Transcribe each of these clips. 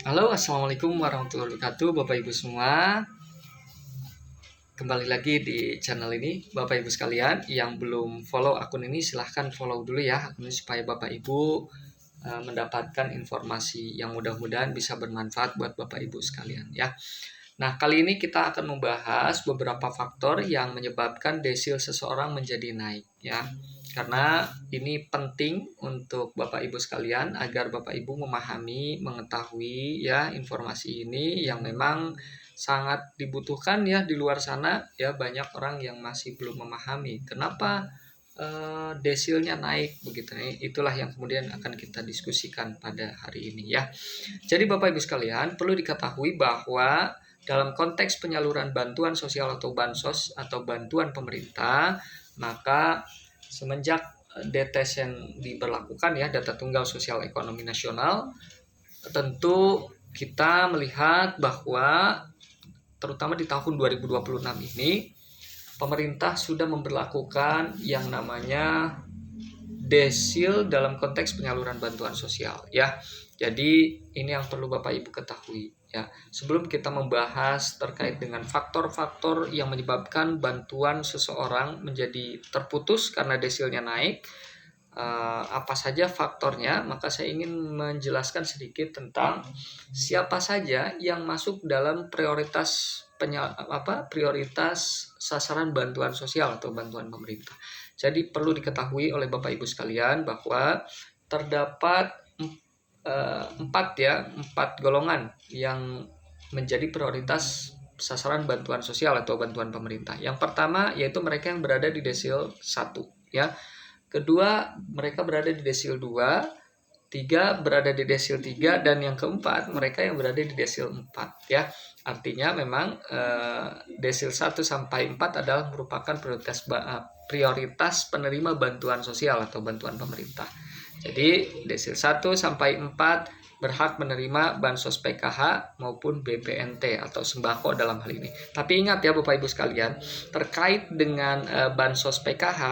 Halo, assalamualaikum warahmatullahi wabarakatuh, Bapak Ibu semua. Kembali lagi di channel ini, Bapak Ibu sekalian. Yang belum follow akun ini, silahkan follow dulu ya akun ini supaya Bapak Ibu mendapatkan informasi yang mudah-mudahan bisa bermanfaat buat Bapak Ibu sekalian ya. Nah, kali ini kita akan membahas beberapa faktor yang menyebabkan desil seseorang menjadi naik ya. Karena ini penting untuk Bapak Ibu sekalian agar Bapak Ibu memahami, mengetahui ya informasi ini yang memang sangat dibutuhkan ya di luar sana ya, banyak orang yang masih belum memahami kenapa desilnya naik begitu. Itulah yang kemudian akan kita diskusikan pada hari ini ya. Jadi Bapak Ibu sekalian, perlu diketahui bahwa dalam konteks penyaluran bantuan sosial atau bansos atau bantuan pemerintah, maka semenjak DTS yang diberlakukan ya, data tunggal sosial ekonomi nasional, tentu kita melihat bahwa terutama di tahun 2026 ini pemerintah sudah memberlakukan yang namanya desil dalam konteks penyaluran bantuan sosial ya. Jadi ini yang perlu Bapak Ibu ketahui ya. Sebelum kita membahas terkait dengan faktor-faktor yang menyebabkan bantuan seseorang menjadi terputus karena desilnya naik, apa saja faktornya, maka saya ingin menjelaskan sedikit tentang siapa saja yang masuk dalam prioritas prioritas sasaran bantuan sosial atau bantuan pemerintah. Jadi perlu diketahui oleh Bapak Ibu sekalian bahwa terdapat empat golongan yang menjadi prioritas sasaran bantuan sosial atau bantuan pemerintah. Yang pertama yaitu mereka yang berada di desil 1 ya. Kedua, mereka berada di desil 2, 3 berada di desil 3, dan yang keempat mereka yang berada di desil 4 ya. Artinya memang desil 1 sampai 4 adalah merupakan prioritas penerima bantuan sosial atau bantuan pemerintah. Jadi desil 1 sampai 4 berhak menerima bansos PKH maupun BPNT atau sembako dalam hal ini. Tapi ingat ya Bapak Ibu sekalian, terkait dengan bansos PKH,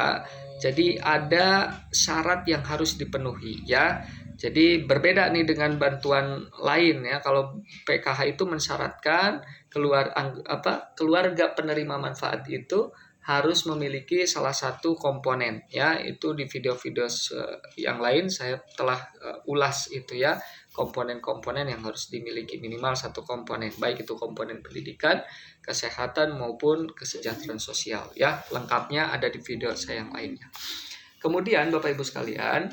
jadi ada syarat yang harus dipenuhi ya. Jadi berbeda nih dengan bantuan lain ya. Kalau PKH itu mensyaratkan keluarga penerima manfaat itu harus memiliki salah satu komponen ya. Itu di video-video yang lain saya telah ulas itu ya, komponen-komponen yang harus dimiliki minimal satu komponen, baik itu komponen pendidikan, kesehatan maupun kesejahteraan sosial ya. Lengkapnya ada di video saya yang lainnya. Kemudian Bapak Ibu sekalian,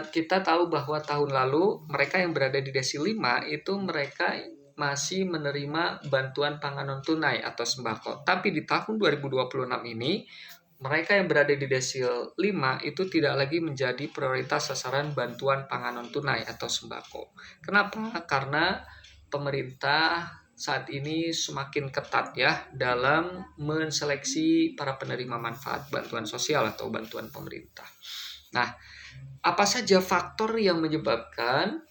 kita tahu bahwa tahun lalu mereka yang berada di desil 5 itu mereka masih menerima bantuan pangan non tunai atau sembako. Tapi di tahun 2026 ini mereka yang berada di desil 5 itu tidak lagi menjadi prioritas sasaran bantuan pangan non tunai atau sembako. Kenapa? Karena pemerintah saat ini semakin ketat ya dalam menseleksi para penerima manfaat bantuan sosial atau bantuan pemerintah. Nah, apa saja faktor yang menyebabkan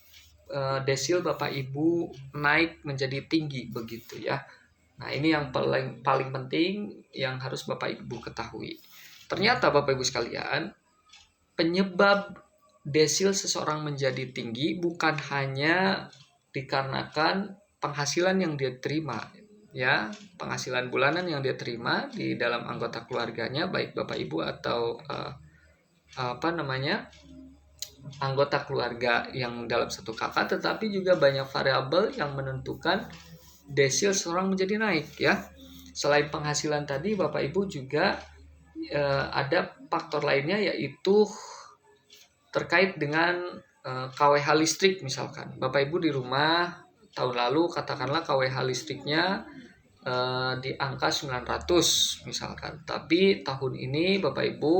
desil Bapak Ibu naik menjadi tinggi begitu ya? Nah, ini yang paling penting yang harus Bapak Ibu ketahui. Ternyata Bapak Ibu sekalian, penyebab desil seseorang menjadi tinggi bukan hanya dikarenakan penghasilan yang dia terima ya, penghasilan bulanan yang dia terima di dalam anggota keluarganya, baik Bapak Ibu atau anggota keluarga yang dalam satu kakak, tetapi juga banyak variabel yang menentukan desil seseorang menjadi naik ya. Selain penghasilan tadi, Bapak Ibu juga ada faktor lainnya, yaitu terkait dengan KWH listrik misalkan. Bapak Ibu di rumah tahun lalu katakanlah KWH listriknya di angka 900 misalkan. Tapi tahun ini Bapak Ibu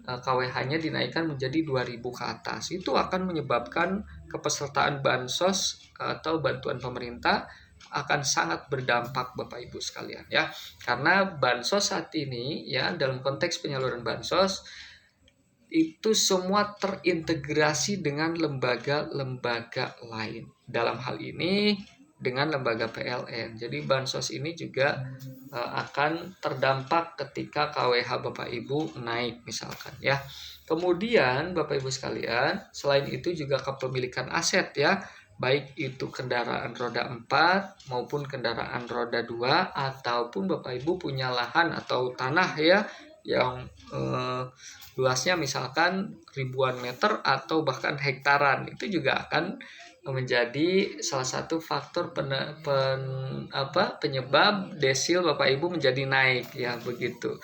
KWH-nya dinaikkan menjadi 2000 ke atas. Itu akan menyebabkan kepesertaan bansos atau bantuan pemerintah akan sangat berdampak Bapak Ibu sekalian ya. Karena bansos saat ini ya, dalam konteks penyaluran bansos itu semua terintegrasi dengan lembaga-lembaga lain. Dalam hal ini dengan lembaga PLN. Jadi bansos ini juga akan terdampak ketika KWH Bapak Ibu naik misalkan ya. Kemudian Bapak Ibu sekalian, selain itu juga kepemilikan aset ya. baik itu kendaraan roda 4 maupun kendaraan roda 2, ataupun Bapak Ibu punya lahan atau tanah ya yang luasnya misalkan ribuan meter atau bahkan hektaran, itu juga akan menjadi salah satu faktor penyebab desil Bapak Ibu menjadi naik ya begitu.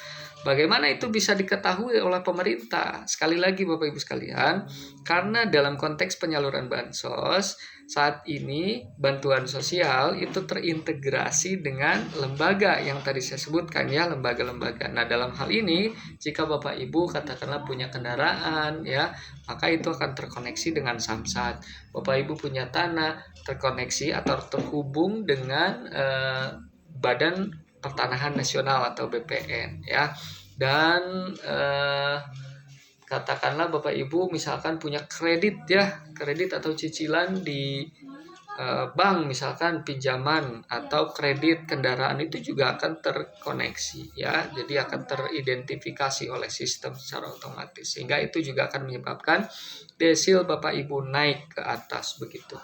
Bagaimana itu bisa diketahui oleh pemerintah? Sekali lagi Bapak Ibu sekalian, karena dalam konteks penyaluran bansos saat ini bantuan sosial itu terintegrasi dengan lembaga yang tadi saya sebutkan ya, lembaga-lembaga. Nah, dalam hal ini jika Bapak Ibu katakanlah punya kendaraan ya, maka itu akan terkoneksi dengan Samsat. Bapak Ibu punya tanah, terkoneksi atau terhubung dengan Badan Pertanahan Nasional atau BPN ya. Dan katakanlah Bapak Ibu misalkan punya kredit ya, kredit atau cicilan di bank, misalkan pinjaman atau kredit kendaraan, itu juga akan terkoneksi ya, jadi akan teridentifikasi oleh sistem secara otomatis, sehingga itu juga akan menyebabkan desil Bapak Ibu naik ke atas begitu.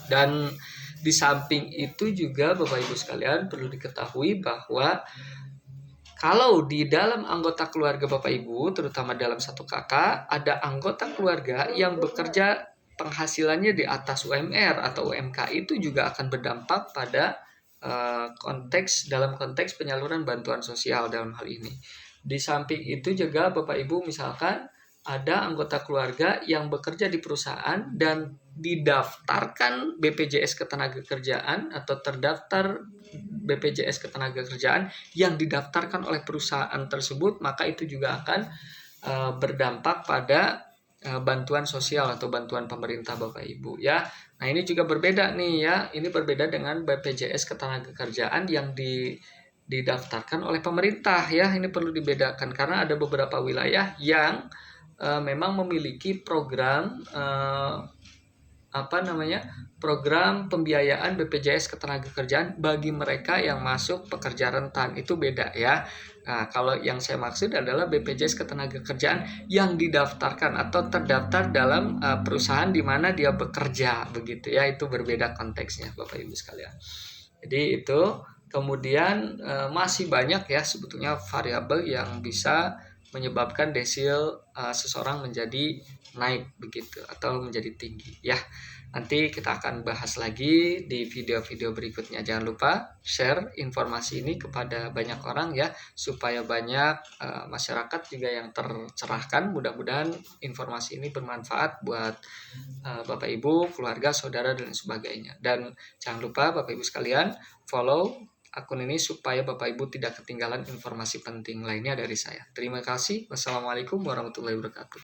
Dan di samping itu juga Bapak Ibu sekalian perlu diketahui bahwa kalau di dalam anggota keluarga Bapak Ibu, terutama dalam satu kakak, ada anggota keluarga yang bekerja penghasilannya di atas UMR atau UMK, itu juga akan berdampak pada dalam konteks penyaluran bantuan sosial dalam hal ini. Di samping itu juga Bapak Ibu misalkan ada anggota keluarga yang bekerja di perusahaan dan didaftarkan BPJS Ketenagakerjaan atau terdaftar BPJS Ketenagakerjaan yang didaftarkan oleh perusahaan tersebut, maka itu juga akan berdampak pada bantuan sosial atau bantuan pemerintah Bapak Ibu ya. Nah, ini juga berbeda nih ya. Ini berbeda dengan BPJS Ketenagakerjaan yang didaftarkan oleh pemerintah ya. Ini perlu dibedakan karena ada beberapa wilayah yang memang memiliki program program pembiayaan BPJS Ketenagakerjaan bagi mereka yang masuk pekerja rentan, itu beda ya. Nah, kalau yang saya maksud adalah BPJS Ketenagakerjaan yang didaftarkan atau terdaftar dalam perusahaan di mana dia bekerja begitu ya, itu berbeda konteksnya Bapak Ibu sekalian. Jadi itu kemudian masih banyak ya sebetulnya variabel yang bisa menyebabkan desil seseorang menjadi naik begitu atau menjadi tinggi ya. Nanti kita akan bahas lagi di video-video berikutnya. Jangan lupa share informasi ini kepada banyak orang ya, supaya banyak masyarakat juga yang tercerahkan. Mudah-mudahan informasi ini bermanfaat buat Bapak Ibu, keluarga, saudara dan sebagainya. Dan jangan lupa Bapak Ibu sekalian follow akun ini supaya Bapak Ibu tidak ketinggalan informasi penting lainnya dari saya. Terima kasih. Wassalamualaikum warahmatullahi wabarakatuh.